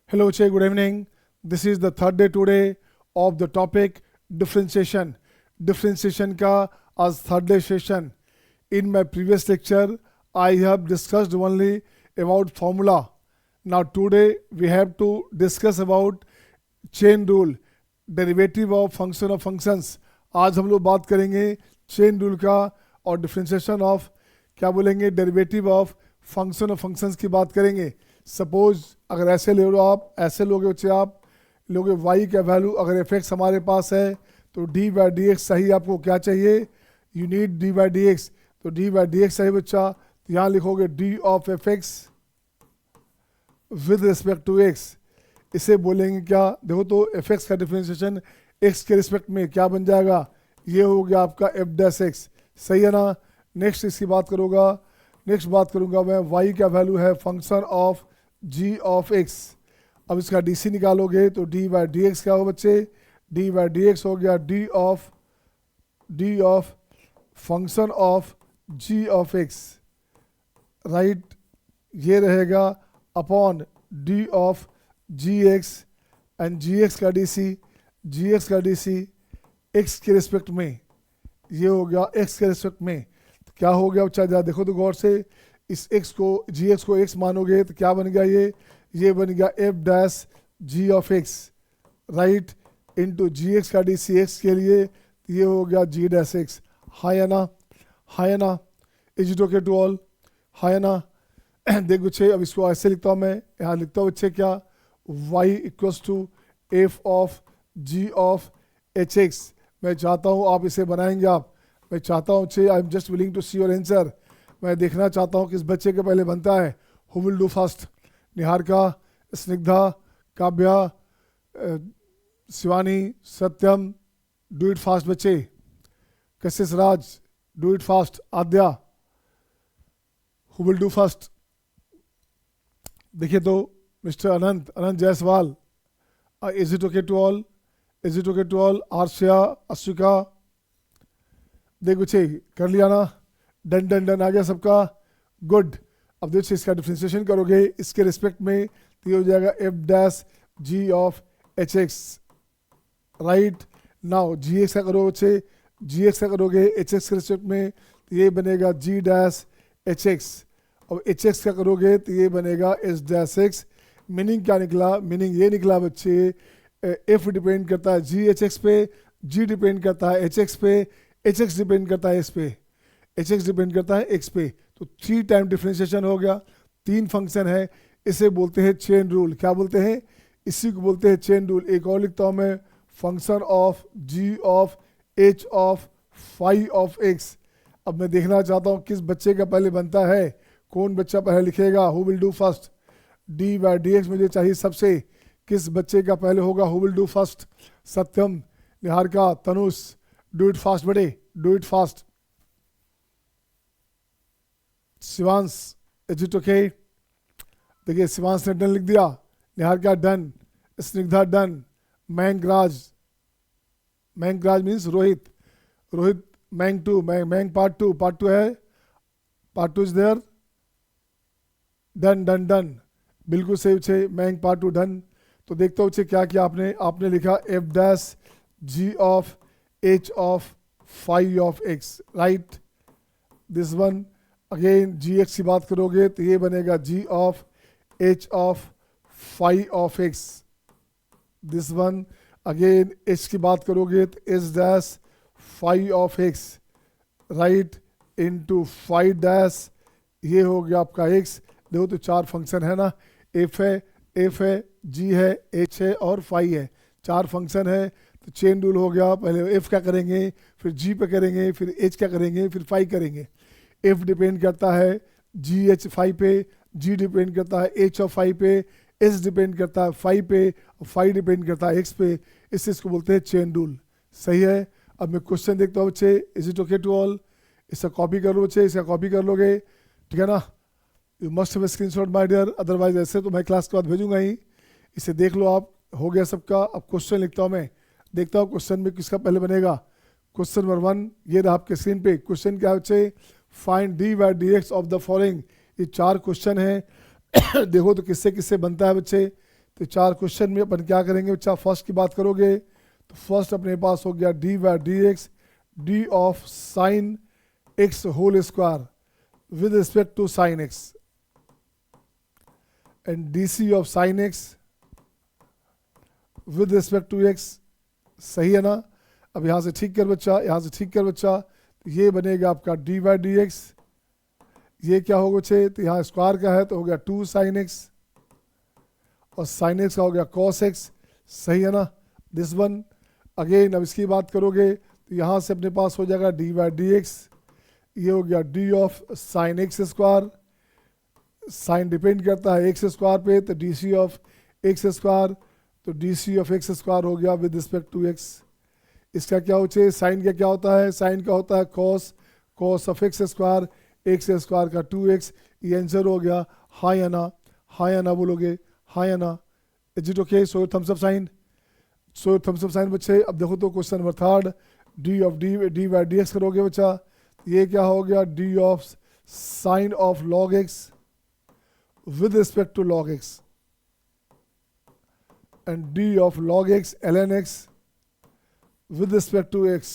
Hello, Che, good evening. This is the third day today of the topic differentiation. Differentiation का आज third day session. In my previous lecture, I have discussed only about formula. Now today we have to discuss about chain rule, derivative of function of functions. आज हम लोग बात करेंगे chain rule का और differentiation of क्या बोलेंगे derivative of function of functions की बात करेंगे. सपोज अगर ऐसे ले लो, आप ऐसे लोगे बच्चे, आप लोगे y का वैल्यू अगर f(x) हमारे पास है तो d/dx सही आपको क्या चाहिए, यू नीड d/dx. तो d/dx सही बच्चा, तो यहाँ लिखोगे d of f(x) with respect to x. इसे बोलेंगे क्या, देखो तो f(x) का डिफरेंशिएशन x के रिस्पेक्ट में क्या बन जाएगा, ये हो गया आपका f'(x). सही है ना. नेक्स्ट इसकी बात करूँगा, नेक्स्ट बात करूँगा मैं y का वैल्यू है function of g of x. अब इसका dc निकालोगे तो d/dx क्या हो बच्चे, d/dx हो गया d of function of g of x, right. ये रहेगा upon d of gx and gx का dc x के रिस्पेक्ट में, ये हो गया x के रिस्पेक्ट में. तो क्या हो गया बच्चा, जरा देखो तो गौर से, इस x को gx को x मानोगे तो क्या बन गया, ये बन गया f' of x, right, into gx का dc x के लिए, तो ये हो गया g'(x). हाय है ना, is it okay to all, हाय है ना. देख बच्चे, अब इसको ऐसे लिखता हूँ मैं, यहाँ लिखता हूँ बच्चे क्या, y equals to f of g of hx. मैं चाहता हूँ आप इसे बनाएंगे, मैं चाहता हूँ बच्चे, I am just willing to see your answer. मैं देखना चाहता हूँ किस बच्चे के पहले बनता है. Who will do first, Niharika, Snigdha, Kavya, Shivani, Satyam, do it fast बच्चे. Kashish Raj, do it fast. Aadya, who will do first. देखिए तो mister Anant Jaiswal, is it okay to all. Aarshia, Ashvika, देख बच्चे कर लिया ना, डन आ गया सबका, गुड. अब देखिए इसका डिफरेंशिएशन करोगे इसके रिस्पेक्ट में, तो ये हो जाएगा f' of hx, right. Now gx का करो बच्चे, gx का करोगे hx के रिस्पेक्ट में, तो ये बनेगा g'(hx). अब hx का करोगे तो ये बनेगा s'(x). मीनिंग क्या निकला, मीनिंग ये निकला बच्चे, f डिपेंड करता है g(hx) पे, g डिपेंड करता है hx पे, hx डिपेंड करता है x पे, hx डिपेंड करता है x पे. तो 3 टाइम डिफरेंशिएशन हो गया, 3 फंक्शन है. इसे बोलते हैं चेन रूल. क्या बोलते हैं, इसी को बोलते हैं चेन रूल. एक और लिखता हूँ मैं, function of g of h of phi of x. अब मैं देखना चाहता हूँ किस बच्चे का पहले बनता है, कौन बच्चा पहले लिखेगा, who will do first. d/dx मुझे चाहिए सबसे, किस बच्चे का पहले होगा, who will do first. Satyam, Niharika, Tanush, do it fast बड़े, do it fast. Shivansh, is it okay. देखिए शिवांश ने डन लिख दिया, Niharika done, Snigdha done, Mangraj means Rohit, Mang part two है, पार्ट 2 इज देयर, डन, बिल्कुल सही छे, मैंग पार्ट 2 डन. तो देखता हूँ क्या किया आपने लिखा f' of h of phi of x, right. This one again gx की बात करोगे तो ये बनेगा g of h of phi of x. This one again h की बात करोगे तो s' phi of x, right, into phi dash, ये हो गया आपका x. देखो तो 4 फंक्शन है ना, f है, g है, h है और फाई है, 4 फंक्शन है. तो चेन रूल हो गया, पहले f क्या करेंगे, फिर g पे करेंगे, फिर h क्या करेंगे, फिर फाई करेंगे. f डिपेंड करता है gh फाई पे, g डिपेंड करता है h और फाई पे, s डिपेंड करता है फाई पे, और फाई डिपेंड करता है x पे. इसको बोलते हैं चेन रूल. सही है. अब मैं क्वेश्चन देखता हूँ बच्चे, is it okay to all. इसका कॉपी कर लो बच्चे, इसका कॉपी कर लोगे, ठीक है ना. You must have screenshot my dear, otherwise ऐसे तो मैं क्लास के बाद भेजूंगा ही. इसे देख लो आप, हो गया सबका. अब क्वेश्चन लिखता हूँ मैं, देखता हूँ क्वेश्चन में किसका पहले बनेगा. क्वेश्चन नंबर 1 ये रहा आपके स्क्रीन पे. क्वेश्चन क्या है बच्चे, find d/dx of the following. ये 4 क्वेश्चन है. देखो तो किससे किससे बनता है बच्चे. तो 4 क्वेश्चन में अपन क्या करेंगे बच्चा, फर्स्ट की बात करोगे तो फर्स्ट अपने पास हो गया d by d x d of sine x whole square with respect to sine x and d c of sine x with respect to x. सही है ना। अब यहाँ से ठीक कर बच्चा, यहाँ से ठीक कर बच्चा, तो ये बनेगा आपका डी बाई डी एक्स, ये क्या होगा बच्चे, तो यहाँ स्क्वायर का है तो हो गया 2 साइन एक्स और साइन एक्स का हो गया कॉस एक्स। सही है ना। दिस वन अगेन, अब इसकी बात करोगे तो यहाँ से अपने पास हो जाएगा डी बाई डी एक्स, ये हो गया d of sine x square, sine depend करता है एक्स स्क्वायर पे, तो d c of x square, तो d c of x square हो गया विद रिस्पेक्ट टू एक्स। इसका क्या होता, साइन का क्या होता है, साइन का होता है cos, cos of x square, x square का 2x। ये आंसर हो गया। हाँ या ना, हाँ या ना बोलोगे, हाँ या ना। Is it okay? So thumbs up sign, so thumbs up sign बच्चे। अब देखो तो question number 3 d of d by d x करोगे बच्चा, ये क्या हो गया, d of sine of log x with respect to log x and d of log x ln x with respect to x।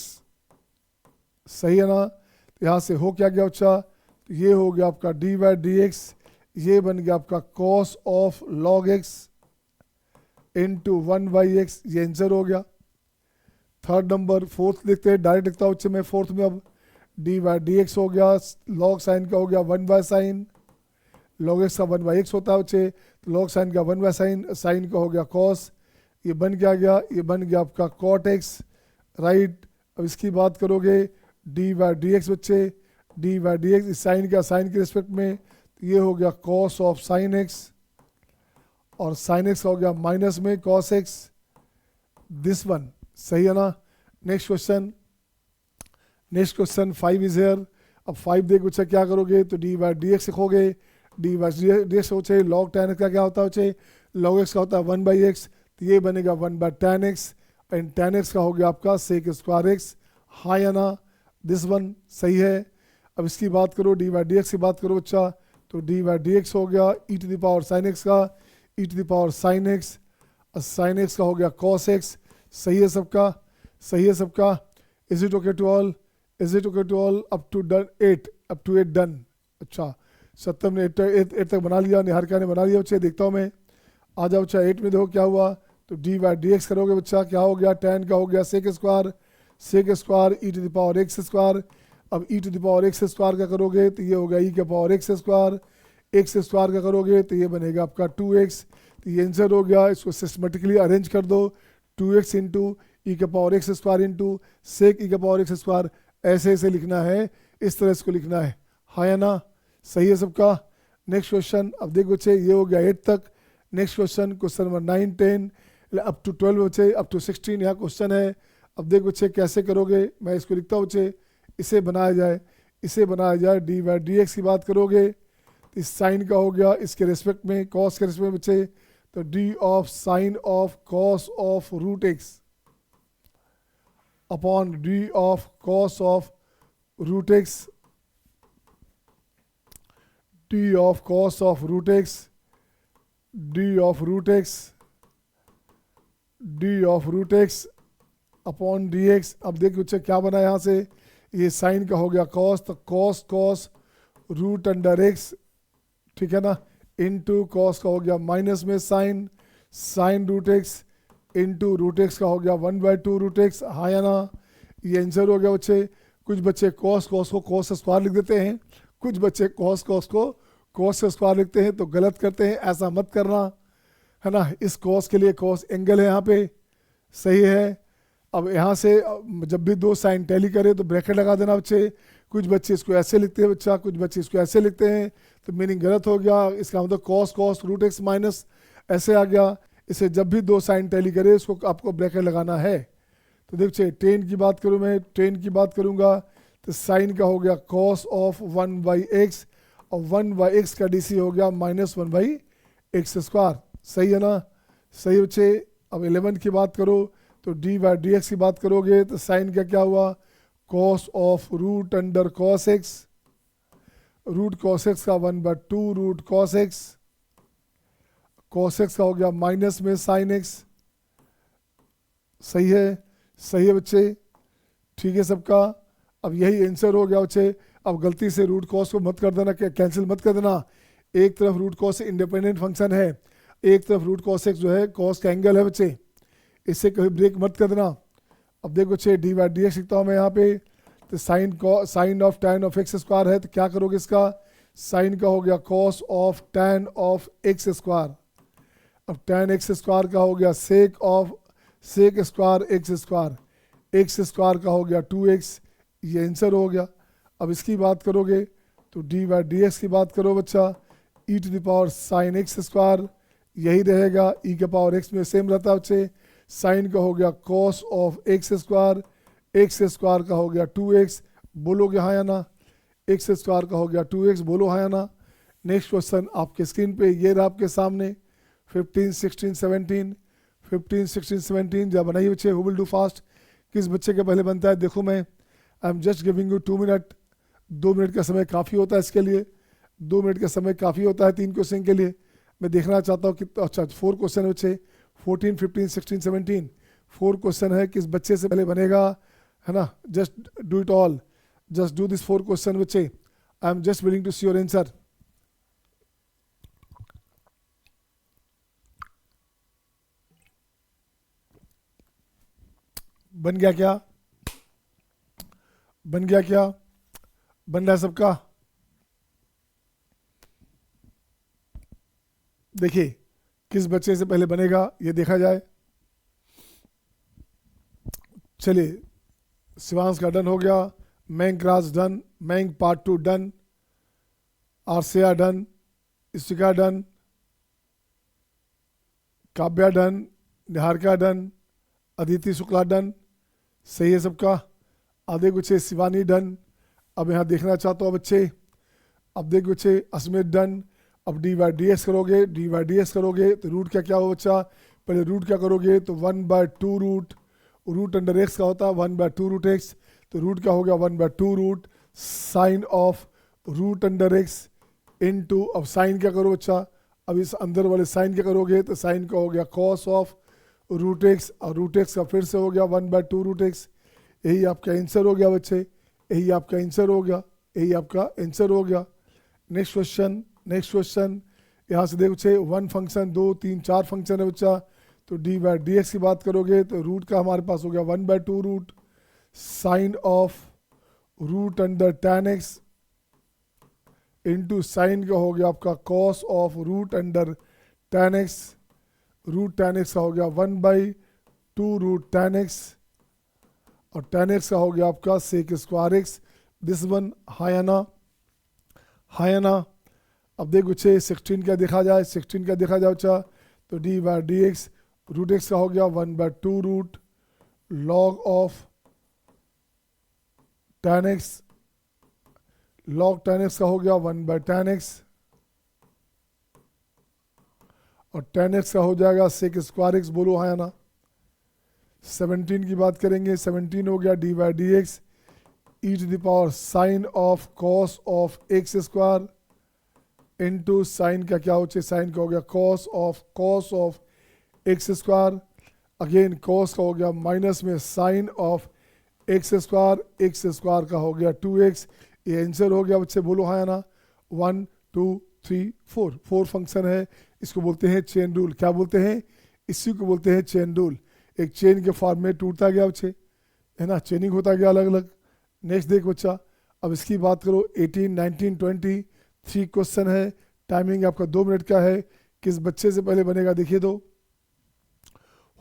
सही है ना। तो यहाँ से हो क्या गया बच्चा, तो ये हो गया आपका डी बाई डी एक्स, ये बन गया आपका cos of log x into 1/x, ये आंसर हो गया। थर्ड नंबर, फोर्थ लिखते हैं, डायरेक्ट लिखता हूँ मैं फोर्थ में। अब डी बाई डी एक्स हो गया, लॉग साइन का हो गया 1/sin, लॉग एक्स का 1/x होता है बच्चे, तो लॉग साइन का 1/sin, साइन का हो गया कॉस, ये बन क्या गया, ये बन गया आपका कॉट एक्स, राइट। अब इसकी बात करोगे डी बाई डी एक्स बच्चे, डी बाई डी एक्स, इस साइन का साइन के रिस्पेक्ट में, तो ये हो गया कॉस ऑफ साइन एक्स और साइन एक्स का हो गया माइनस में कॉस एक्स, दिस वन। सही है ना। Next question, next question 5 is here. अब 5 देख बच्चा क्या करोगे, तो डी बाई डी एक्स लिखोगे, डी बाई डी एक्स होचे लॉग tan x का क्या होता है बच्चे, लॉग एक्स का होता है 1/x, तो ये बनेगा 1/tan x and tan x का हो गया आपका सेक स्क्वायर एक्स। हाँ या ना, दिस वन सही है। अब इसकी बात करो, डी बाई डी एक्स की बात करो बच्चा, तो डी बाई डी एक्स हो गया e to the power sine x का, e to the power sine x, sine x का हो गया कॉस एक्स। सही है सबका, सही है सबका। Is it okay to all, is it okay to all, up to done 8, up to 8 done. अच्छा, सत्यम ने 8 तक बना लिया, निहारिका ने बना लिया बच्चे, देखता हूँ मैं। आ जाओ बच्चा 8 में देखो क्या हुआ, तो डी बाई डी एक्स करोगे बच्चा, क्या हो गया, tan का हो गया sec square, sec square e to the power x square. अब e to the power x square का करोगे तो ये होगा ई के power x square, x square का करोगे तो ये बनेगा आपका 2x, तो ये आंसर हो गया। इसको सिस्टमेटिकली अरेंज कर दो, 2x इंटू ई के power x square into sec e के पावर एक्स स्क्वायर, ऐसे ऐसे लिखना है, इस तरह इसको लिखना है। हाँ या ना, सही है सबका। नेक्स्ट क्वेश्चन, अब देखो बच्चे ये हो गया 8 तक। Next question, question number 9, 10 up to 12 बच्चे, अप टू 16 यहाँ क्वेश्चन है। अब देखो बच्चे कैसे करोगे, मैं इसको लिखता हूँ बच्चे, इसे बनाया जाए, इसे बनाया जाए। डी बाई डी एक्स की बात करोगे तो इस साइन का हो गया इसके रिस्पेक्ट में, कॉस के रिस्पेक्ट में बच्चे, तो d of sine of cos of root x upon d of cos of root x, d of cos of root x, d of root x, d of root x upon d x. अब देखिए बच्चे क्या बना यहाँ से, ये sign का हो गया कॉस, तो cos cos root under x, ठीक है ना, इनटू कॉस का हो गया माइनस में sine, sine root x into root x का हो गया 1/2 रूट एक्स। हाँ या ना, ये आंसर हो गया बच्चे। कुछ बच्चे कॉस कॉस को कॉस स्क्वायर लिख देते हैं, कुछ बच्चे कॉस कॉस को कॉस स्क्वायर लिखते हैं, तो गलत करते हैं, ऐसा मत करना, है ना। इस कॉस के लिए कॉस एंगल है यहाँ पे, सही है। अब यहाँ से जब भी 2 साइन टैली करे तो ब्रैकेट लगा देना बच्चे। कुछ बच्चे इसको ऐसे लिखते हैं बच्चा, कुछ बच्चे इसको ऐसे लिखते हैं, तो मीनिंग गलत हो गया। इसका मतलब cos cos root x minus ऐसे आ गया। इसे जब भी 2 साइन टैली करे इसको आपको ब्रैकेट लगाना है। तो देखिए 10 की बात करूँ मैं, 10 की बात करूँगा तो साइन का हो गया कॉस ऑफ 1/x और 1/x का डीसी हो गया -1/x स्क्वायर। सही है ना, सही बच्चे। अब 11 की बात करो तो डी बाई डी एक्स की बात करोगे तो साइन का क्या हुआ, cos of root under cos x, root cos x का 1/2 root cos x, cos x का हो गया माइनस में साइन एक्स। सही है बच्चे, ठीक है सबका। अब यही आंसर हो गया बच्चे। अब गलती से रूट कॉस को मत कर देना, कैंसिल मत कर देना। एक तरफ रूट कॉस इंडिपेंडेंट फंक्शन है, एक तरफ रूट कॉस एक्स जो है कॉस का एंगल है बच्चे, इससे कभी ब्रेक मत कर देना। अब देखो बच्चे डी बाई डी एक्स लिखता हूँ मैं यहाँ पे, तो sine of tan of x square है, तो क्या करोगे इसका, साइन का हो गया cos of tan of x square. अब टैन एक्स स्क्वायर का हो गया सेक स्क्वायर एक्स स्क्वायर का हो गया 2x, ये आंसर हो गया। अब इसकी बात करोगे तो डी बाई डी एक्स की बात करो बच्चा, e to the power sine x square यही रहेगा, ई के पावर एक्स में सेम रहता है बच्चे। साइन का हो गया कॉस ऑफ एक्स स्क्वायर का हो गया 2x, बोलोगे हाँ या ना, एक्स स्क्वायर का हो गया 2x, बोलो हाँ या ना। नेक्स्ट क्वेश्चन आपके स्क्रीन पे ये रहा आपके सामने 15, 16, 17 जब बनाइए बच्चे, हु विल डू फास्ट, किस बच्चे के पहले बनता है। देखो मैं आई am just giving you 2 minute, 2 minute का समय काफ़ी होता है इसके लिए, 2 मिनट का समय काफ़ी होता है 3 क्वेश्चन के लिए। मैं देखना चाहता हूँ कि अच्छा 4 क्वेश्चन बच्चे, 14, 15, 16, 17 4 क्वेश्चन है, किस बच्चे से पहले बनेगा, है ना। Just do it all, just do this 4 question बच्चे, I am just willing to see your answer. बन गया क्या, बन गया क्या, बन रहा है सबका। देखिए किस बच्चे से पहले बनेगा ये देखा जाए। चलिए शिवांश का डन हो गया, Mang cross done, Mang part 2 done, Aarsia done, Ishika done, Kavya done, Niharika done, Aditi Shukla done. सही है सबका। आधे बच्चे शिवानी डन। अब यहाँ देखना चाहता हूँ बच्चे, अब देख बच्चे अस्मित डन। अब डी बाई डी एक्स करोगे, डी बाई डी एक्स करोगे तो रूट क्या हो बच्चा, पहले रूट क्या करोगे तो 1/2 रूट अंडर एक्स का होता है 1/2 रूट एक्स, तो रूट क्या हो गया 1/2 root sine of root under x into, अब साइन क्या करो बच्चा, अब इस अंदर वाले साइन क्या करोगे तो साइन का हो गया कॉस ऑफ रूट एक्स, और रूट एक्स का फिर से हो गया 1/2 रूट एक्स। यही आपका आंसर हो गया बच्चे, यही आपका आंसर हो गया, यही आपका आंसर हो गया। नेक्स्ट क्वेश्चन यहाँ से देखो बच्चे 1 फंक्शन 2 3 4 फंक्शन है बच्चा, तो डी बाई डी एक्स की बात करोगे तो रूट का हमारे पास हो गया 1/2 root sine of root under tan x into sine का हो गया आपका cos of root under tan x, root tan x का हो गया 1/2 रूट टैन एक्स, और टैन एक्स का हो गया आपका sec square x. This one हायाना। अब देखो बच्चे 16 क्या देखा जाए, 16 क्या देखा जाए बच्चा, तो d by d x root x का हो गया 1/2 root log of tan x, log tan x का हो गया 1/tan एक्स, और tan एक्स का हो जाएगा सेक स्क्वायर एक्स, बोलो हाँ या ना। 17 की बात करेंगे, 17 हो गया d by d x e to the power sine of cos of x square into sine का क्या हो चाहिए, साइन का हो गया cos of x square, again cos का हो गया माइनस में साइन ऑफ एक्स स्क्वायर का हो गया 2x। ये आंसर हो गया बच्चे, बोलो हाँ या ना। 1 2 3 4 फंक्शन है, इसको बोलते हैं चेन रूल। क्या बोलते हैं, इसी को बोलते हैं चेन रूल। एक चेन के फॉर्म में टूटता गया बच्चे, है ना, चेनिंग होता गया अलग अलग। नेक्स्ट देख बच्चा, अब इसकी बात करो 18 19 20 3 क्वेश्चन है, टाइमिंग आपका 2 मिनट का है। किस बच्चे से पहले बनेगा देखिए तो,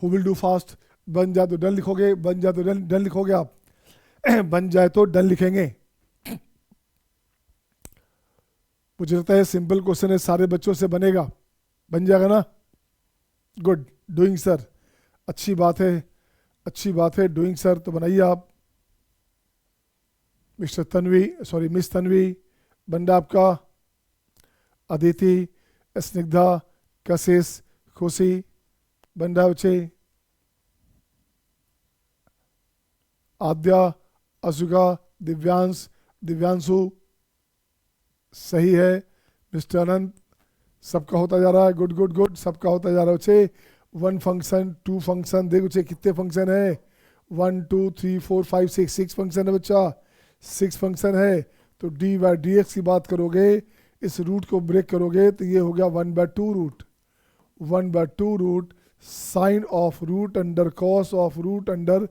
हु विल डू फास्ट। बन जाए तो डन लिखोगे, बन जाए तो डन लिखोगे आप बन जाए तो डन लिखेंगे। मुझे लगता है सिंपल क्वेश्चन है, सारे बच्चों से बनेगा, बन जाएगा ना। गुड डूइंग सर, अच्छी बात है डूइंग सर, तो बनाइए आप। मिस तन्वी बन रहा आपका, अदिति, स्निग्धा, कशिश, खुशी बन रहा बच्चे, आद्या, अशुका, दिव्यांशु सही है, मिस्टर अनंत सबका होता जा रहा है, गुड गुड गुड, सबका होता जा रहा है बच्चे। 1 फंक्शन, 2 फंक्शन, देखो बच्चे कितने फंक्शन है, 1 2 3 4 5 6 फंक्शन है बच्चा, 6 फंक्शन है। तो डी बाई डी एक्स की बात करोगे, इस रूट को ब्रेक करोगे तो ये हो गया 1/2 root, 1/2 root sine of root under cos of root under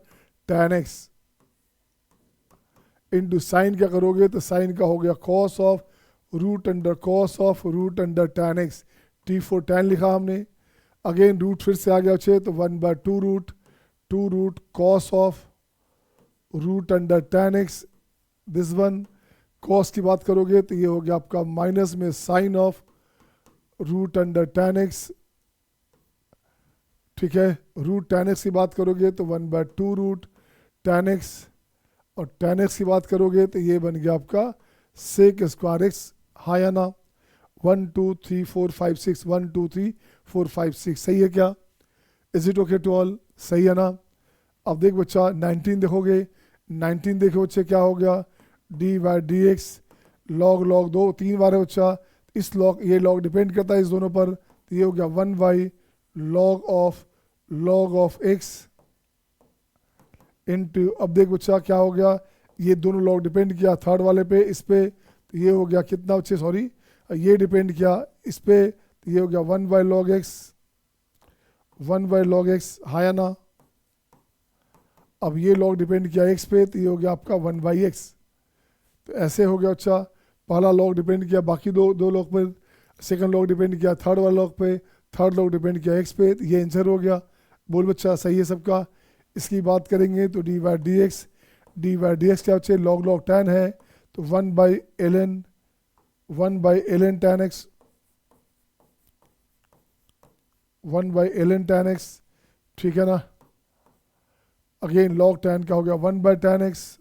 tan x into sine क्या करोगे तो साइन का हो गया cos of root under cos of root under tan x, t for tan लिखा हमने। अगेन रूट फिर से आ गया अच्छे, तो 1/2 root 2 root cos of root under tan x, this one. Cos की बात करोगे तो ये हो गया आपका माइनस में sine of root under tan x, ठीक है। रूट tan x की बात करोगे तो 1/2 रूट tan x, और tan x की बात करोगे तो ये बन गया आपका सेक स्क्वायर x, हाँ या ना। 1 2 3 4 5 6, 1 2 3 4 5 6, सही है क्या? Is it okay to all, सही है ना? अब देख बच्चा 19 देखोगे, 19 देखो बच्चे क्या हो गया, d by d x log log 2 3 बार है बच्चा, इस लॉग ये लॉग डिपेंड करता है इस दोनों पर, तो ये हो गया 1 by log of x into, अब देख बच्चा क्या हो गया, ये दोनों लॉग डिपेंड किया थर्ड वाले पे इस पे, तो ये हो गया कितना बच्चे, सॉरी ये डिपेंड किया इस पे, तो ये हो गया 1 by log x, 1 by log x, हाँ या ना। अब ये लॉग डिपेंड किया एक्स पे, तो ये हो गया आपका 1 बाई एक्स। तो ऐसे हो गया अच्छा, पहला लॉग डिपेंड किया बाकी दो लॉग पर, सेकंड लॉग डिपेंड किया थर्ड वाला लॉग पे, थर्ड लॉग डिपेंड किया एक्स पे, तो ये आंसर हो गया। बोल बच्चा सही है सबका। इसकी बात करेंगे तो डी बाई डी एक्स क्या बच्चे लॉग लॉग tan है, तो 1 by ln tan x, 1 by ln tan x, ठीक है ना। अगेन लॉग tan का हो गया 1 बाई tan x,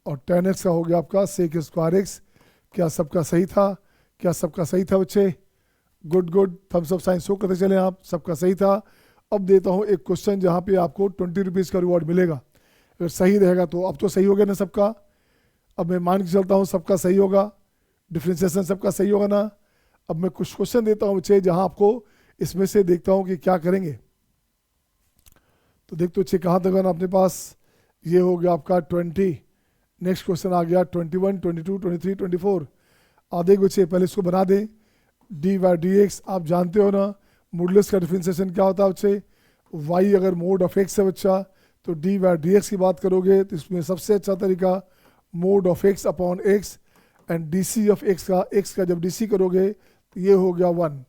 और tan x का हो गया आपका सेक स्क्वायर x। क्या सबका सही था? क्या सबका सही था बच्चे? Good good, thumbs up sign show करते चले आप, सबका सही था। अब देता हूँ एक क्वेश्चन जहाँ पे आपको 20 रुपीज़ का रिवॉर्ड मिलेगा, अगर सही रहेगा तो। अब तो सही हो गया ना सबका, अब मैं मान के चलता हूँ सबका सही होगा, डिफ्रेंसिएशन सबका सही होगा ना। अब मैं कुछ क्वेश्चन देता हूँ बच्चे जहाँ आपको इसमें से देखता हूँ कि क्या करेंगे। तो देख तो बच्चे कहाँ तक है ना अपने पास, ये हो गया आपका 20, नेक्स्ट क्वेश्चन आ गया 21 22 23 24। आधे बच्चे पहले इसको बना दें, डी बाई डी एक्स आप जानते हो ना, मॉडुलस का डिफरेंशिएशन क्या होता है बच्चे, y अगर मोड ऑफ x है बच्चा, तो डी बाई डी एक्स की बात करोगे तो इसमें सबसे अच्छा तरीका mod of x upon x, and d c of x का जब डी सी करोगे तो ये हो गया 1।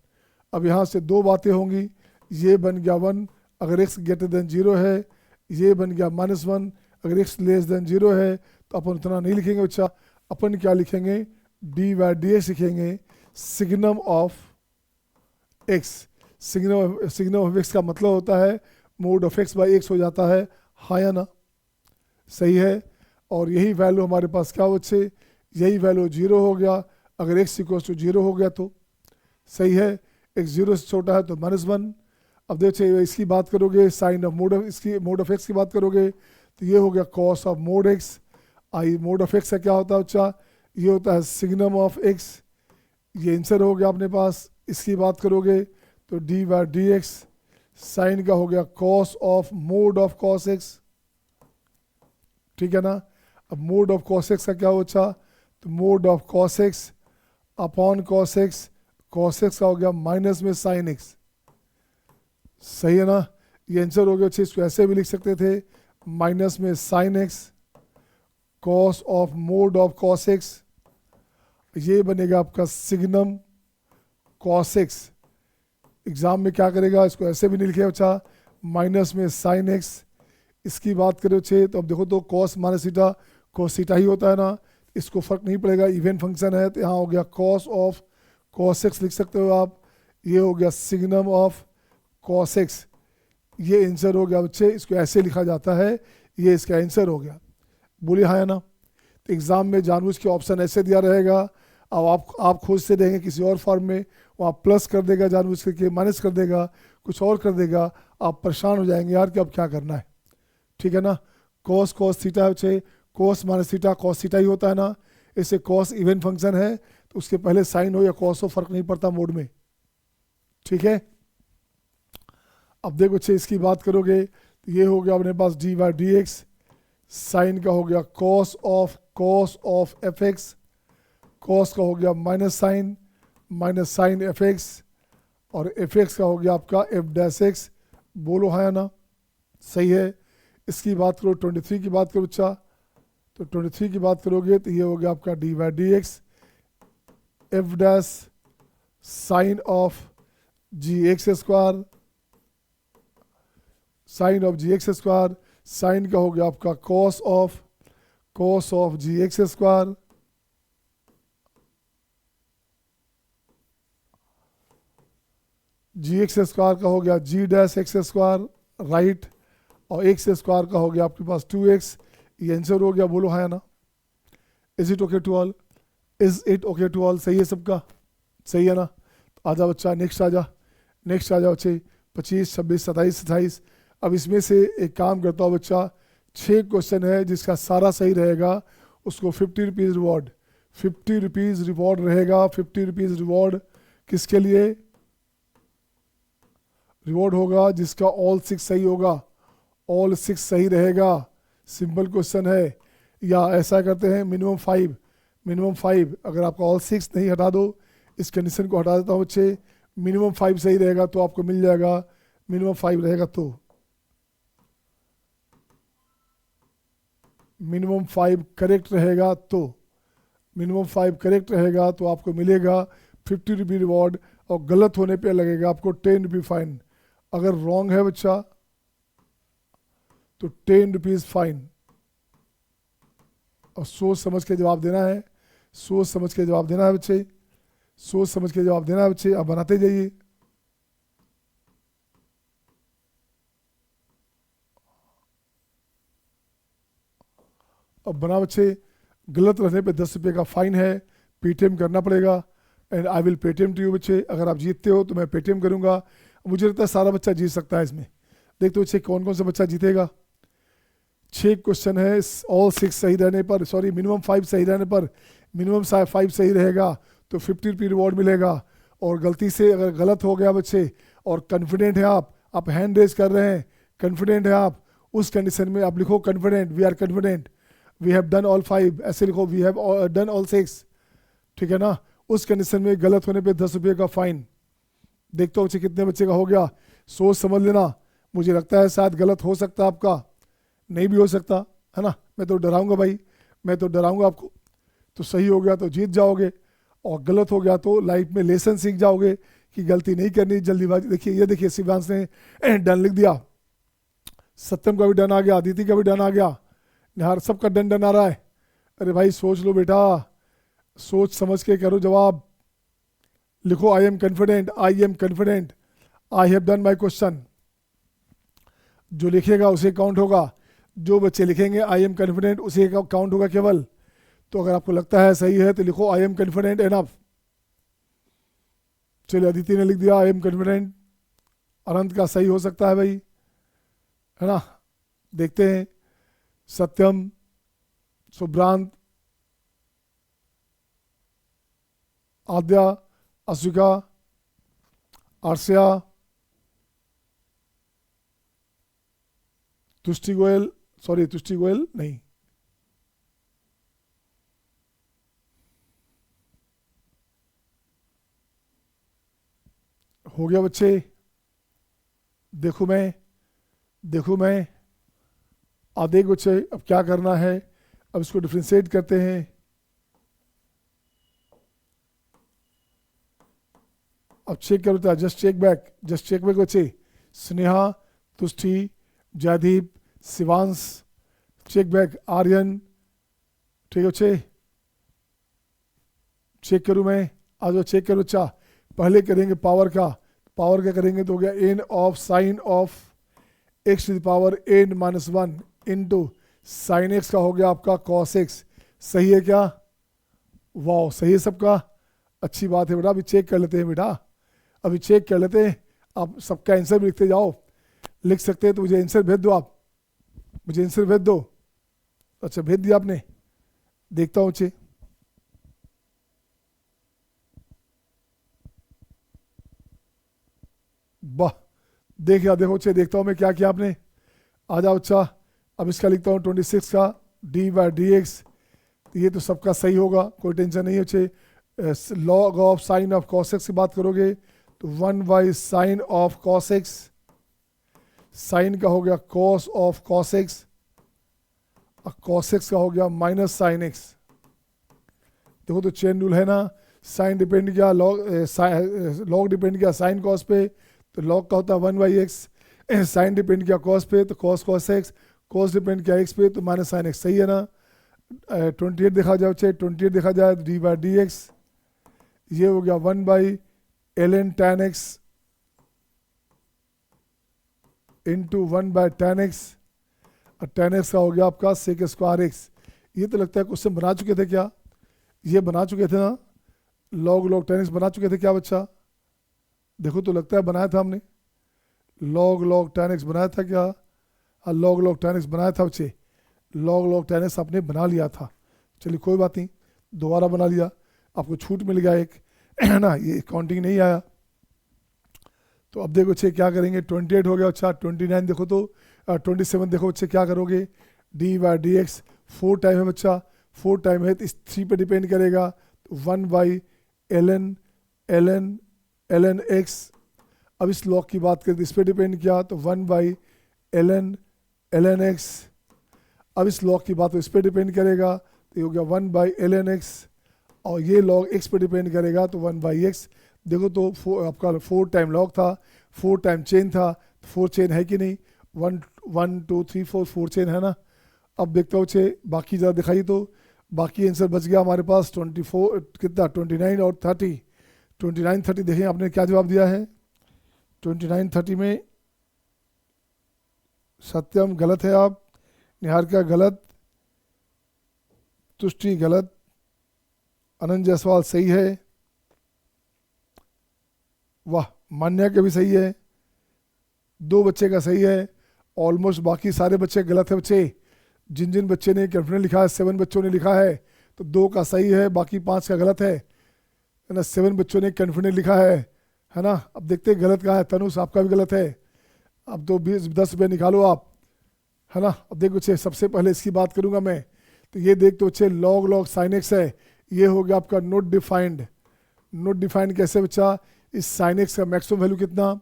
अब यहाँ से दो बातें होंगी, ये बन गया 1 अगर x ग्रेटर देन 0 है, ये बन गया -1 अगर x लेस देन 0 है। तो अपन उतना नहीं लिखेंगे बच्चा, अपन क्या लिखेंगे, डी बाई डी एक्स लिखेंगे signum of x। Signum of x का मतलब होता है mode of x by x हो जाता है, हाँ या ना, सही है। और यही वैल्यू हमारे पास क्या बच्चे, यही वैल्यू 0 हो गया अगर x इक्वल टू 0 हो गया तो, सही है। x 0 से छोटा है तो -1। अब देखिए इसकी बात करोगे sine of mod of x की बात करोगे तो ये हो गया cos of mod x। I mod of x का क्या होता है बच्चा, ये होता है सिग्नम ऑफ x, ये आंसर हो गया अपने पास। इसकी बात करोगे तो d by d x sine का हो गया cos of mod of cos x, ठीक है ना। अब मोड ऑफ कॉस एक्स का क्या हो अच्छा, तो mode of cos x upon cos x का हो गया माइनस में साइन एक्स, सही है ना। ये आंसर हो गया अच्छे, इसको ऐसे भी लिख सकते थे माइनस में sine x cos of mod of cos x, ये बनेगा आपका सिग्नम कॉस एक्स। एग्जाम में क्या करेगा, इसको ऐसे भी नहीं लिखे अच्छा, माइनस में साइन एक्स। इसकी बात करें अच्छे तो अब देखो तो cos minus theta cos theta ही होता है ना, इसको फर्क नहीं पड़ेगा, इवन फंक्शन है। तो यहाँ हो गया कॉस ऑफ कॉस एक्स लिख सकते हो आप, ये हो गया सिग्नम ऑफ कॉस एक्स, ये आंसर हो गया बच्चे। इसको ऐसे लिखा जाता है, ये इसका आंसर हो गया। बोलिए हाँ या ना। तो एग्जाम में जानबूझ के ऑप्शन ऐसे दिया रहेगा, अब आप खोजते रहेंगे किसी और फॉर्म में, वहाँ प्लस कर देगा जानबूझ करके, माइनस कर देगा, कुछ और कर देगा, आप परेशान हो जाएंगे यार कि अब क्या करना है, ठीक है ना। कॉस कॉस थीटा बच्चे, cos minus theta cos theta ही होता है ना, इससे कॉस इवन फंक्शन है तो उसके पहले साइन हो या कॉस हो फर्क नहीं पड़ता मोड में, ठीक है। अब देखो अच्छे इसकी बात करोगे तो ये हो गया अपने पास dy dx, साइन का हो गया cos of F x, cos का हो गया माइनस साइन एफ एक्स, और एफ एक्स का हो गया आपका एफ डैश एक्स। बोलो हाँ या ना, सही है। इसकी बात करो 23 की बात करो अच्छा, तो 23 की बात करोगे तो ये हो गया आपका dy dx f dash sine of ji x square, sine of ji x square, sine का हो गया आपका cos of ji x square, g x square का हो गया g dash x square right, और एक्स स्क्वायर का हो गया आपके पास 2x। ये आंसर हो गया, बोलो हाँ या ना। Is it okay to all, is it okay to all, सही है सबका, सही है ना। तो आ जाओ बच्चा, नेक्स्ट आ जाओ बच्चे 25 26 27 28। अब इसमें से एक काम करता हूँ बच्चा, 6 क्वेश्चन है जिसका सारा सही रहेगा उसको 50 रुपीज़ रिवॉर्ड, 50 रुपीज़ रिवॉर्ड रहेगा। 50 रुपीज़ रिवॉर्ड किसके लिए रिवॉर्ड होगा, जिसका ऑल 6 सही होगा, ऑल 6 सही रहेगा। सिंपल क्वेश्चन है। या ऐसा करते हैं मिनिमम 5, अगर आपका ऑल 6 नहीं हटा दो, इस कंडीशन को हटा देता हूँ बच्चे, मिनिमम 5 सही रहेगा तो आपको मिल जाएगा, मिनिमम 5 रहेगा तो, मिनिमम 5 करेक्ट रहेगा तो, मिनिमम 5 करेक्ट रहेगा तो आपको मिलेगा 50 रुपी रिवॉर्ड, और गलत होने पे लगेगा आपको 10 रुपी फाइन। अगर रॉन्ग है बच्चा तो 10 रुपीज़ फाइन। और सोच समझ के जवाब देना है, सोच समझ के जवाब देना है बच्चे, सोच समझ के जवाब देना है बच्चे। आप बनाते जाइए। अब बना बच्चे, गलत रहने पे 10 रुपये का फाइन है, पेटीएम करना पड़ेगा, and I will Paytm to you बच्चे। अगर आप जीतते हो तो मैं पेटीएम करूंगा। मुझे लगता है सारा बच्चा जीत सकता है इसमें। देखते हो बच्चे कौन कौन सा बच्चा जीतेगा। 6 क्वेश्चन है, ऑल 6 सही रहने पर, सॉरी मिनिमम 5 सही रहने पर, मिनिमम 5 सही रहेगा तो 50 रुपये रिवॉर्ड मिलेगा। और गलती से अगर गलत हो गया बच्चे और कॉन्फिडेंट है आप हैंड रेज कर रहे हैं, कॉन्फिडेंट है आप, उस कंडीशन में आप लिखो confident, we are confident, we have done all 5, ऐसे लिखो वी हैव डन ऑल 6, ठीक है ना। उस कंडीशन में गलत होने पे 10 रुपये का फाइन। देखते हो बच्चे कितने बच्चे का हो गया, सोच समझ लेना। मुझे लगता है शायद गलत हो सकता है आपका, नहीं भी हो सकता है ना। मैं तो डराऊंगा भाई, मैं तो डराऊंगा आपको। तो सही हो गया तो जीत जाओगे, और गलत हो गया तो लाइफ में लेसन सीख जाओगे कि गलती नहीं करनी, जल्दीबाजी। देखिए ये देखिए शिवांश ने डन लिख दिया, सत्यम का भी डन आ गया, अदिति का भी डन आ गया, निहार सबका डन डन आ रहा है। अरे भाई सोच लो बेटा, सोच समझ के करो जवाब। लिखो I am confident, I am confident, I have done my question. जो लिखेगा उसे काउंट होगा, जो बच्चे लिखेंगे आई एम कॉन्फिडेंट उसे काउंट होगा केवल। तो अगर आपको लगता है सही है तो लिखो आई एम कॉन्फिडेंट एनफ। चलिए अदिति ने लिख दिया आई एम कॉन्फिडेंट, अनंत का सही हो सकता है भाई, है ना। देखते हैं सत्यम, सुभ्रांत, आद्या, अश्विका, आर्सिया, तुष्टि गोयल, सॉरी तुष्टि गोयल नहीं, हो गया बच्चे। देखो मैं आधे बच्चे। अब क्या करना है, अब इसको डिफ्रेंशिएट करते हैं। अब चेक करो था, जस्ट चेक बैक बच्चे। स्नेहा, तुष्टि, जयदीप, शिवांश, चेक बैक, आर्यन, ठीक है बच्चे। चेक करूं मैं, आ जाओ चेक करो बच्चा। पहले करेंगे पावर का, पावर क्या करेंगे तो हो गया n of sine of x to the power n minus 1 into sine x का हो गया आपका कॉस एक्स। सही है क्या, वाह सही है सबका, अच्छी बात है बेटा। अभी चेक कर लेते हैं बेटा, अभी चेक कर लेते हैं। आप सबका आंसर भी लिखते जाओ, लिख सकते हैं तो मुझे आंसर भेज दो, आप मुझे आंसर भेज दो। अच्छा भेज दिया आपने, देखता हूँ बच्चे। वाह, देखो अच्छे, देखता हूँ मैं क्या किया आपने। आ जाओ अच्छा, अब इसका लिखता हूँ 26 का dy/dx, ये तो सबका सही होगा, कोई टेंशन नहीं है अच्छे। Log of sine of cos x की बात करोगे तो 1/sin of cos x, sign का हो गया cos ऑफ cos x, और cos x का हो गया माइनस sin x। देखो तो चेन रूल है ना, साइन डिपेंड किया लॉग डिपेंड किया साइन कॉस पे तो लॉग का होता है 1/x, साइन डिपेंड किया कॉस पे तो cos x, कॉस डिपेंड किया x पे तो माइनस साइन x। सही है ना। 28 देखा जाए, 28 देखा जाए तो dy/dx ये हो गया 1/ln tan x into 1/tan x, और tan x का हो गया आपका sec² x। ये तो लगता है क्वेश्चन बना चुके थे क्या, ये बना चुके थे ना, log tan x बना चुके थे क्या बच्चा। देखो तो लगता है बनाया था हमने, log tan x बनाया था क्या। हाँ log tan x बनाया था बच्चे, log tan x आपने बना लिया था। चलिए कोई बात नहीं, दोबारा बना लिया, आपको छूट मिल गया एक है ना, ये काउंटिंग नहीं आया। तो अब देखो बच्चे क्या करेंगे, 28 हो गया अच्छा, 29 देखो तो 27 देखो बच्चे क्या करोगे, dy/dx 4 टाइम है बच्चा, 4 टाइम है तो इस 3 पे डिपेंड करेगा तो 1/ln x। अब इस लॉग की बात करें तो इस पे डिपेंड किया तो 1/ln x। अब इस लॉग की बात तो इस पे डिपेंड करेगा तो ये हो गया 1/ln x, और ये लॉग x पे डिपेंड करेगा तो 1/x। देखो तो आपका 4 टाइम लॉग था, 4 टाइम चेन था, 4 चेन है कि नहीं, 1 2 3 4 चेन है ना। अब देखता हूँ छे बाकी ज़रा दिखाई तो बाकी आंसर बच गया हमारे पास 24 कितना 29 और 30। 29 30 देखें आपने क्या जवाब दिया है। 29 30 में सत्यम गलत है, आप निहारिका गलत, तुष्टि गलत, अनंत जायसवाल सही है, वाह मान्या का भी सही है, 2 बच्चे का सही है, ऑलमोस्ट बाकी सारे बच्चे गलत है बच्चे। जिन जिन बच्चे ने कॉन्फिडेंट लिखा है 7 बच्चों ने लिखा है तो 2 का सही है, बाकी 5 का गलत है ना। 7 बच्चों ने कॉन्फिडेंट लिखा है ना। अब देखते हैं गलत कहाँ है, तनुष आपका भी गलत है, अब तो 10 रुपये निकालो आप, है ना। अब देखो बच्चे सबसे पहले इसकी बात करूंगा मैं, तो ये देख तो बच्चे log sin x है, ये हो गया आपका नोट डिफाइंड। नोट डिफाइंड कैसे बच्चा, इस sin x का मैक्सिमम वैल्यू कितना,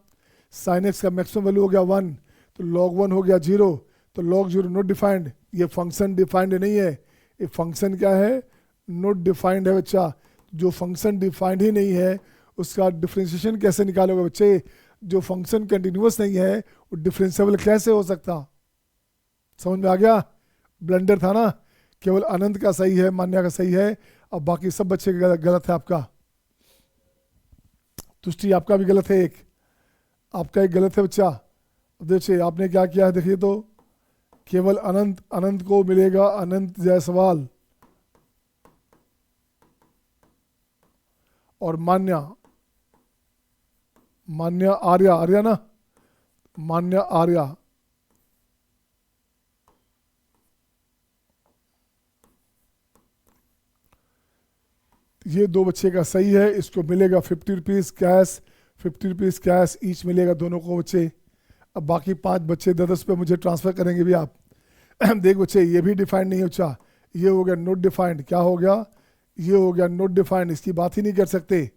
sin x का मैक्सिमम वैल्यू हो गया 1 तो log 1 हो गया 0 तो log 0 नोट डिफाइंड। ये फंक्शन डिफाइंड नहीं है, ये फंक्शन क्या है, नोट डिफाइंड है बच्चा। जो फंक्शन डिफाइंड ही नहीं है उसका डिफरेंशिएशन कैसे निकालोगे बच्चे। जो फंक्शन कंटिन्यूअस नहीं है वो डिफरेंशिएबल कैसे हो सकता, समझ में आ गया। ब्लंडर था ना, केवल अनंत का सही है, मान्या का सही है, और बाकी सब बच्चे का गलत है आपका। तुष्टि आपका भी गलत है, एक आपका एक गलत है बच्चा। अब देखिए आपने क्या किया है, देखिए तो केवल अनंत, अनंत को मिलेगा अनंत जायसवाल, और मान्या आर्या, आर्या ना, मान्या आर्या। ये 2 बच्चे का सही है, इसको मिलेगा 50 rupees cash, 50 rupees cash each मिलेगा दोनों को बच्चे। अब बाकी 5 बच्चे 10 पे मुझे ट्रांसफ़र करेंगे भी आप। देख बच्चे ये भी डिफाइंड नहीं होता, ये हो गया नोट डिफाइंड। क्या हो गया, ये हो गया नोट डिफाइंड, इसकी बात ही नहीं कर सकते।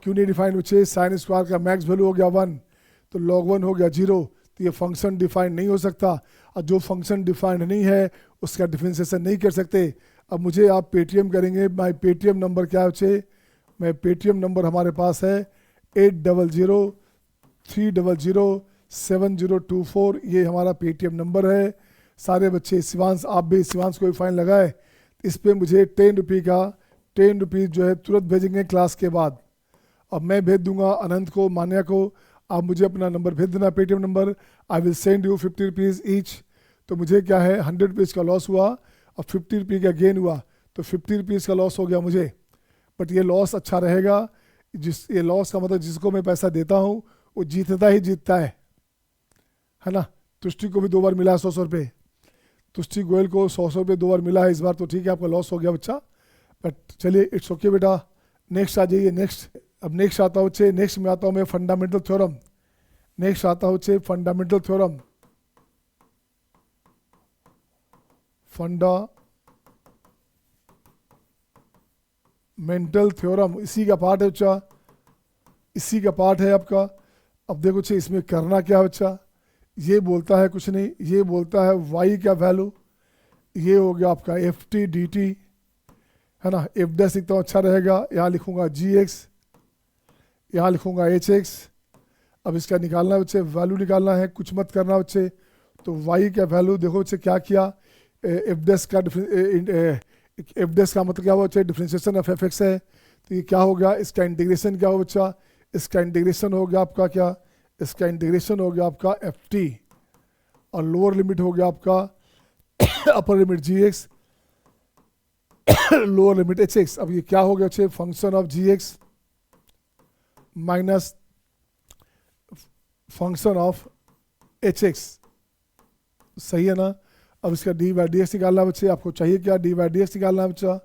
क्यों नहीं डिफाइंड बच्चे, साइन स्क्वायर का मैक्स वैल्यू हो गया 1 तो log 1 हो गया 0, तो ये फंक्शन डिफाइंड नहीं हो सकता, और जो फंक्शन डिफाइंड नहीं है उसका डिफरेंशिएशन नहीं कर सकते। अब मुझे आप पेटीएम करेंगे, माई पेटीएम नंबर क्या है बच्चे, मैं पेटीएम नंबर हमारे पास है 8003007024, ये हमारा पेटीएम नंबर है। सारे बच्चे शिवांश, आप भी शिवांश को भी फाइन लगाए, इस पर मुझे 10 रुपये का 10 रुपीज़ जो है तुरंत भेजेंगे क्लास के बाद। अब मैं भेज दूंगा अनंत को, मान्या को, आप मुझे अपना नंबर भेज देना Paytm number, I will send you 50 rupees each. तो मुझे क्या है 100 रुपीज़ का लॉस हुआ और 50 रुपये का गेन हुआ, तो 50 रुपीज़ का लॉस हो गया मुझे। बट ये लॉस अच्छा रहेगा, ये लॉस का मतलब जिसको मैं पैसा देता हूँ वो जीतता ही जीतता है ना। तुष्टि को भी 2 बार मिला 100 रुपये, तुष्टि गोयल को 100 रुपये 2 बार मिला है इस बार, तो ठीक है आपका लॉस हो गया बच्चा। बट चलिए इट्स ओके बेटा, नेक्स्ट आ जाइए। नेक्स्ट, अब नेक्स्ट आता हूँ बच्चे, नेक्स्ट में आता हूँ मैं फंडामेंटल थ्योरम। नेक्स्ट आता होच्छे फंडामेंटल थ्योरम, फंडामेंटल थ्योरम इसी का पार्ट है बच्चा, इसी का पार्ट है आपका। अब देखो बच्चे इसमें करना क्या है बच्चा, ये बोलता है कुछ नहीं, ये बोलता है y का वैल्यू, ये हो गया आपका एफ टी डी टी, है ना। एफ डैश लिखता हूँ अच्छा रहेगा, यहाँ लिखूंगा जी एक्स, यहाँ लिखूंगा एच एक्स। अब इसका निकालना है बच्चे, वैल्यू निकालना है, कुछ मत करना बच्चे। तो y का वैल्यू देखो बच्चे क्या किया, एफ डैश का एफ डैश का मतलब क्या हुआ बच्चे, डिफरेंशिएशन ऑफ एफ एक्स है। तो ये क्या हो गया, इसका इंटीग्रेशन क्या हो बच्चा, इसका इंटीग्रेशन हो गया आपका क्या, इसका इंटीग्रेशन हो गया आपका एफ टी, और लोअर लिमिट हो गया आपका upper limit g x, lower limit h x. अब ये क्या हो गया बच्चे, function of ji x minus function of H x, सही है ना। अब इसका डी बाई डी एक्स निकालना बच्चे, आपको चाहिए क्या, डी बाई डी एक्स निकालना बच्चा।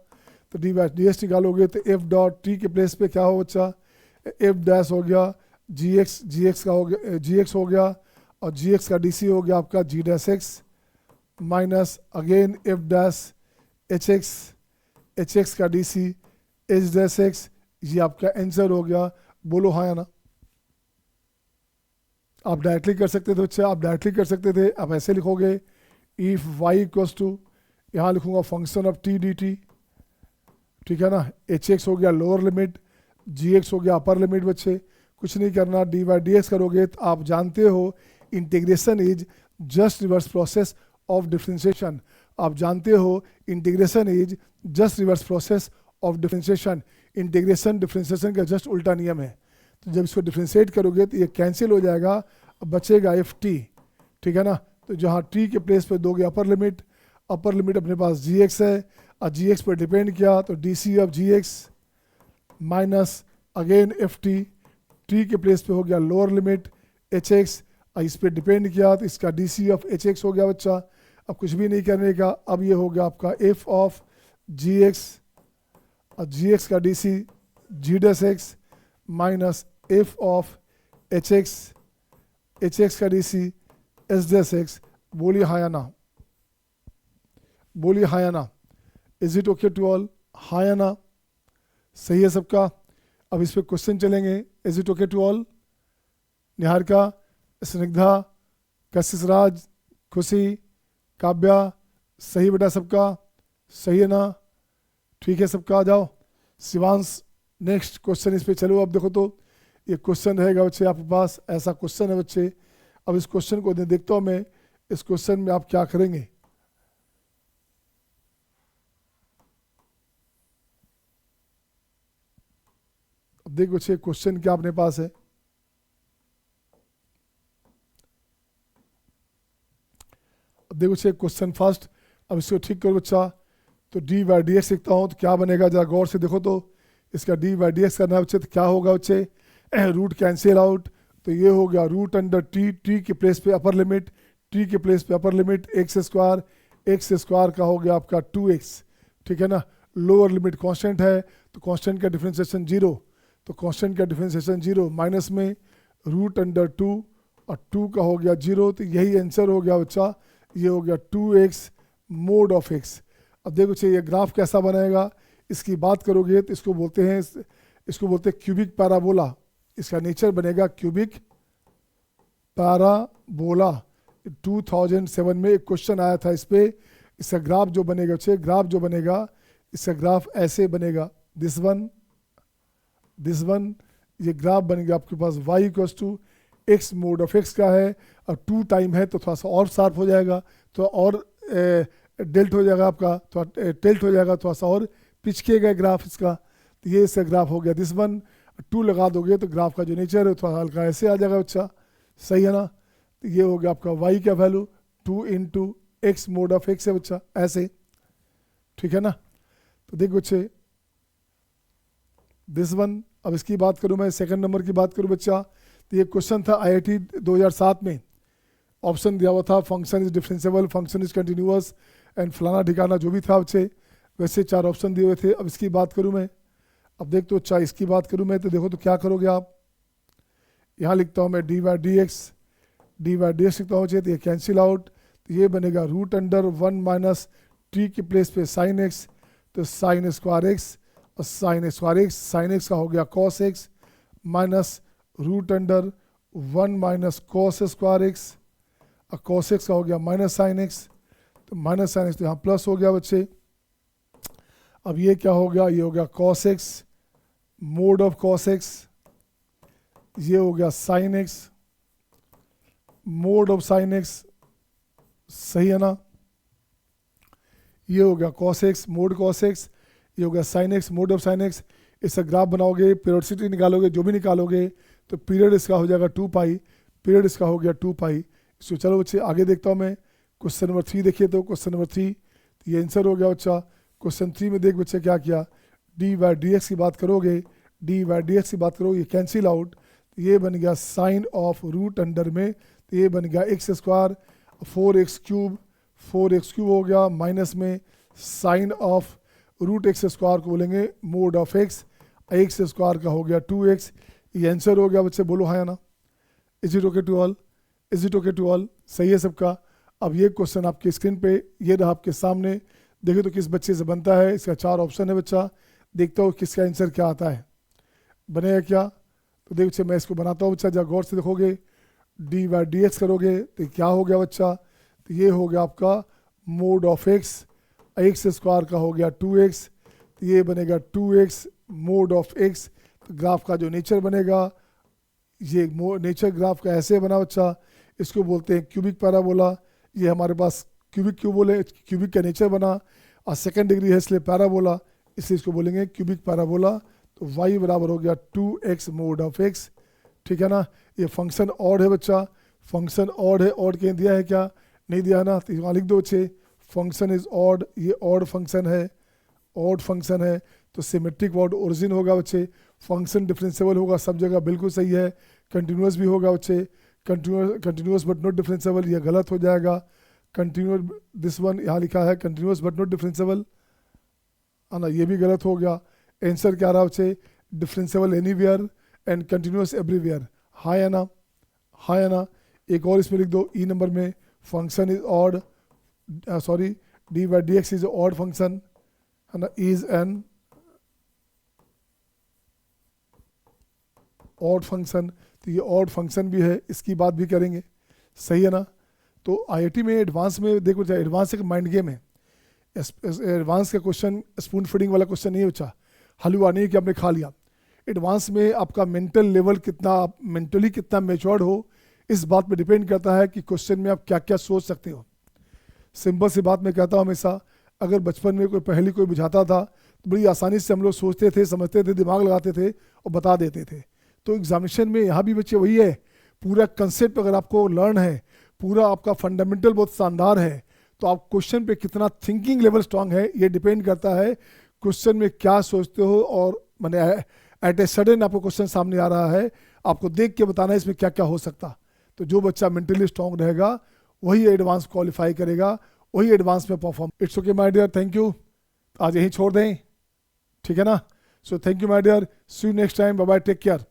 तो डी बाई डी एक्स निकालोगे तो एफ डॉट टी के प्लेस पे क्या हो बच्चा, एफ डैश हो गया जी एक्स का हो गया, जी एक्स हो गया, और जी एक्स का डी सी हो गया आपका g dash x minus again f dash h x का D C H dash x. ये आपका आंसर हो गया, बोलो हाँ या ना। आप डायरेक्टली कर सकते थे बच्चे, आप डायरेक्टली कर सकते थे, आप ऐसे लिखोगे इफ वाई इक्वल्स टू, यहाँ लिखूंगा function of T D T, ठीक है ना। एच एक्स हो गया लोअर लिमिट, जी एक्स हो गया अपर लिमिट बच्चे, कुछ नहीं करना, डी बाई डी एक्स करोगे तो आप जानते हो integration is just reverse process of differentiation, आप जानते हो integration is just reverse process of differentiation. Integration differentiation का जस्ट उल्टा नियम है। तो जब इसको डिफरेंशिएट करोगे तो ये कैंसिल हो जाएगा, अब बचेगा एफ टी, ठीक है ना। तो जहाँ टी के प्लेस पे दोगे अपर लिमिट अपने पास जी एक्स है, और जी एक्स पर डिपेंड किया तो d c of ji x minus again f t, t के प्लेस पे हो गया लोअर लिमिट एच एक्स, और इस पर डिपेंड किया तो इसका d c of H x हो गया बच्चा। अब कुछ भी नहीं करने का, अब ये हो गया आपका एफ ऑफ जी एक्स, और जी एक्स का D C G dash x minus F of H x का D C H dash X. बोलिए हाँ या ना, बोलिए हाँ या ना, is it okay to all, हाँ या ना, सही है सबका। अब इस पे क्वेश्चन चलेंगे, is it okay to all, Niharika, Snigdha, Kashish Raj, खुशी, काव्या, सही बेटा सबका, सही है ना, ठीक है सबका। आ जाओ शिवांश, नेक्स्ट क्वेश्चन इस पे चलो। अब देखो तो ये क्वेश्चन रहेगा बच्चे आपके पास, ऐसा क्वेश्चन है बच्चे। अब इस क्वेश्चन को देखता हूँ मैं, इस क्वेश्चन में आप क्या करेंगे। अब देखो बच्चे क्वेश्चन क्या अपने पास है, देखो बच्चे क्वेश्चन फर्स्ट। अब इसको ठीक करो बच्चा, तो डी बाई डी एक्स लिखता हूँ तो क्या बनेगा, जरा गौर से देखो तो। इसका डी बाई डी एक्स करना है बच्चे, तो क्या होगा बच्चे, रूट कैंसिल आउट, तो ये हो गया रूट अंडर टी, टी के प्लेस पे अपर लिमिट, टी के प्लेस पे अपर लिमिट एक्स स्क्वायर का हो गया आपका 2x, ठीक है ना। लोअर लिमिट कांस्टेंट है तो कांस्टेंट का डिफरेंशिएशन 0, तो कांस्टेंट का डिफरेंशिएशन 0 माइनस में रूट अंडर 2, और 2 का हो गया 0, तो यही आंसर हो गया बच्चा, ये हो गया 2x मोड ऑफ x। अब देखो बच्चे ये ग्राफ कैसा बनाएगा, इसकी बात करोगे तो इसको बोलते हैं क्यूबिक पैराबोला, इसका नेचर बनेगा क्यूबिक पैराबोला। 2007 में एक क्वेश्चन आया था इस पे, इसका ग्राफ जो बनेगा बच्चे, ग्राफ जो बनेगा इसका ग्राफ ऐसे बनेगा, दिस वन, ये ग्राफ बनेगा आपके पास y equals to x mod of x का है, और 2 टाइम है तो थोड़ा सा और शार्प हो जाएगा, तो और डेल्ट हो जाएगा आपका, थोड़ा टिल्ट हो जाएगा, थोड़ा सा और पिचकेगा ग्राफ इसका। तो ये इसका ग्राफ हो गया दिस वन, 2 लगा दोगे तो ग्राफ का जो नेचर है थोड़ा हल्का ऐसे आ जाएगा बच्चा, सही है ना। तो ये हो गया आपका y का value 2 into x mode of x है बच्चा, ऐसे, ठीक है ना। तो देखो बच्चे दिस वन। अब इसकी बात करूँ मैं, सेकंड नंबर की बात करूँ बच्चा, तो ये क्वेश्चन था IIT 2007 में, ऑप्शन दिया हुआ था function is differentiable, function is continuous and फलाना ठिकाना जो भी था बच्चे, वैसे 4 ऑप्शन दिए हुए थे। अब इसकी बात करूँ मैं, अब देख तो अच्छा इसकी बात करूँ मैं, तो देखो तो क्या करोगे आप, यहाँ लिखता हूँ मैं डी बाई डी एक्स लिखता हूँ चाहिए, तो ये कैंसिल आउट, तो ये बनेगा रूट अंडर 1 माइनस टी के प्लेस पे साइन एक्स, तो साइन स्क्वायर एक्स और sine square x, sine x का हो गया cos x minus root under 1 minus cos square x, और कॉस एक्स का हो गया माइनस साइन एक्स, तो माइनस साइन एक्स तो यहाँ प्लस हो गया बच्चे। अब ये क्या हो गया, ये हो गया cos x mode of cos x, ये हो गया sine x mode of sine x, सही है ना। ये हो गया cos x mode cos x, ये हो गया sine x mode of sine x. इसका ग्राफ बनाओगे, पीरियोडिसिटी निकालोगे, जो भी निकालोगे, तो पीरियड इसका हो जाएगा 2 पाई, पीरियड इसका हो गया 2 पाई। इसको चलो बच्चे आगे देखता हूँ मैं। क्वेश्चन नंबर 3 देखिए, तो क्वेश्चन नंबर 3 ये आंसर हो गया बच्चा। क्वेश्चन 3 में देख बच्चे क्या किया, डी बाई डी एक्स की बात करोगे, डी बाई डी एक्स की बात करोगे, ये कैंसिल आउट, तो ये बन गया साइन ऑफ रूट अंडर में, तो ये बन गया एक्स स्क्वायर 4x क्यूब हो गया, माइनस में sine of root x square को बोलेंगे mod of x, x square का हो गया 2x। ये आंसर हो गया बच्चे, बोलो हाँ या ना। Is it okay to all, is it okay to all, सही है सबका। अब ये क्वेश्चन आपकी स्क्रीन पे ये रहा आपके सामने, देखिए तो किस बच्चे से बनता है। इसका 4 ऑप्शन है बच्चा, देखता हूँ किसका आंसर क्या आता है, बनेगा क्या। तो देख बच्चे मैं इसको बनाता हूँ बच्चा, जब गौर से देखोगे डी बाई डी एक्स करोगे तो क्या हो गया बच्चा, तो ये हो गया आपका mode of x, x square का हो गया 2x, तो ये बनेगा 2x मोड ऑफ एक्स। तो ग्राफ का जो नेचर बनेगा, ये नेचर ग्राफ का ऐसे बना बच्चा, इसको बोलते हैं क्यूबिक पैराबोला। ये हमारे पास क्यूबिक का नेचर बना, और सेकेंड डिग्री है इसलिए पैराबोला, इसलिए इसको बोलेंगे क्यूबिक पैराबोला। तो y बराबर हो गया 2x मोड ऑफ x, ठीक है ना। ये फंक्शन ऑड है बच्चा, फंक्शन ऑड है, ऑड कहीं दिया है क्या, नहीं दिया है ना, तो वहाँ लिख दो बच्चे फंक्शन इज ऑड, ये ऑड फंक्शन है, ऑड फंक्शन है, तो सिमेट्रिक वर्ड ओरिजिन होगा बच्चे। फंक्शन डिफरेंशिएबल होगा सब जगह, बिल्कुल सही है। कंटिन्यूस भी होगा बच्चे, कंटिन्यूस बट नॉट डिफरेंशिएबल, ये गलत हो जाएगा। कंटिन्यूस दिस वन यहाँ लिखा है कंटिन्यूस बट नॉट डिफरेंशिएबल, है ना, ये भी गलत हो गया। आंसर क्या रहा बच्चे, differentiable anywhere and continuous everywhere, हाँ या ना, हाँ या ना। एक और इसमें लिख दो ई नंबर में, function is odd, sorry D by d x is odd function, है ना, इज एन ऑड फंक्शन। तो ये ऑड फंक्शन भी है, इसकी बात भी करेंगे, सही है ना। तो आईआईटी में एडवांस में देखो, एडवांस एक माइंड गेम है। एडवांस का क्वेश्चन स्पून फीडिंग वाला क्वेश्चन नहीं बचा, हलवा नहीं कि आपने खा लिया। एडवांस में आपका मेंटल लेवल कितना, आप मेंटली कितना मैच्योर्ड हो, इस बात पे डिपेंड करता है कि क्वेश्चन में आप क्या क्या सोच सकते हो। सिंपल सी बात मैं कहता हूँ हमेशा, अगर बचपन में कोई पहेली कोई बुझाता था तो बड़ी आसानी से हम लोग सोचते थे, समझते थे, दिमाग लगाते थे और बता देते थे। तो एग्जामिनेशन में यहाँ भी बच्चे वही है, पूरा कंसेप्ट अगर आपको लर्न है, पूरा आपका फंडामेंटल बहुत शानदार है, तो आप क्वेश्चन पे कितना थिंकिंग लेवल स्ट्रांग है, ये डिपेंड करता है क्वेश्चन में क्या सोचते हो। और मैंने एट ए सडन आपको क्वेश्चन सामने आ रहा है, आपको देख के बताना है इसमें क्या क्या हो सकता। तो जो बच्चा मेंटली स्ट्रांग रहेगा वही एडवांस क्वालिफाई करेगा, वही एडवांस में perform. It's okay my dear, thank you, आज यहीं छोड़ दें, ठीक है ना। So thank you my dear, see you next time, bye bye, take care.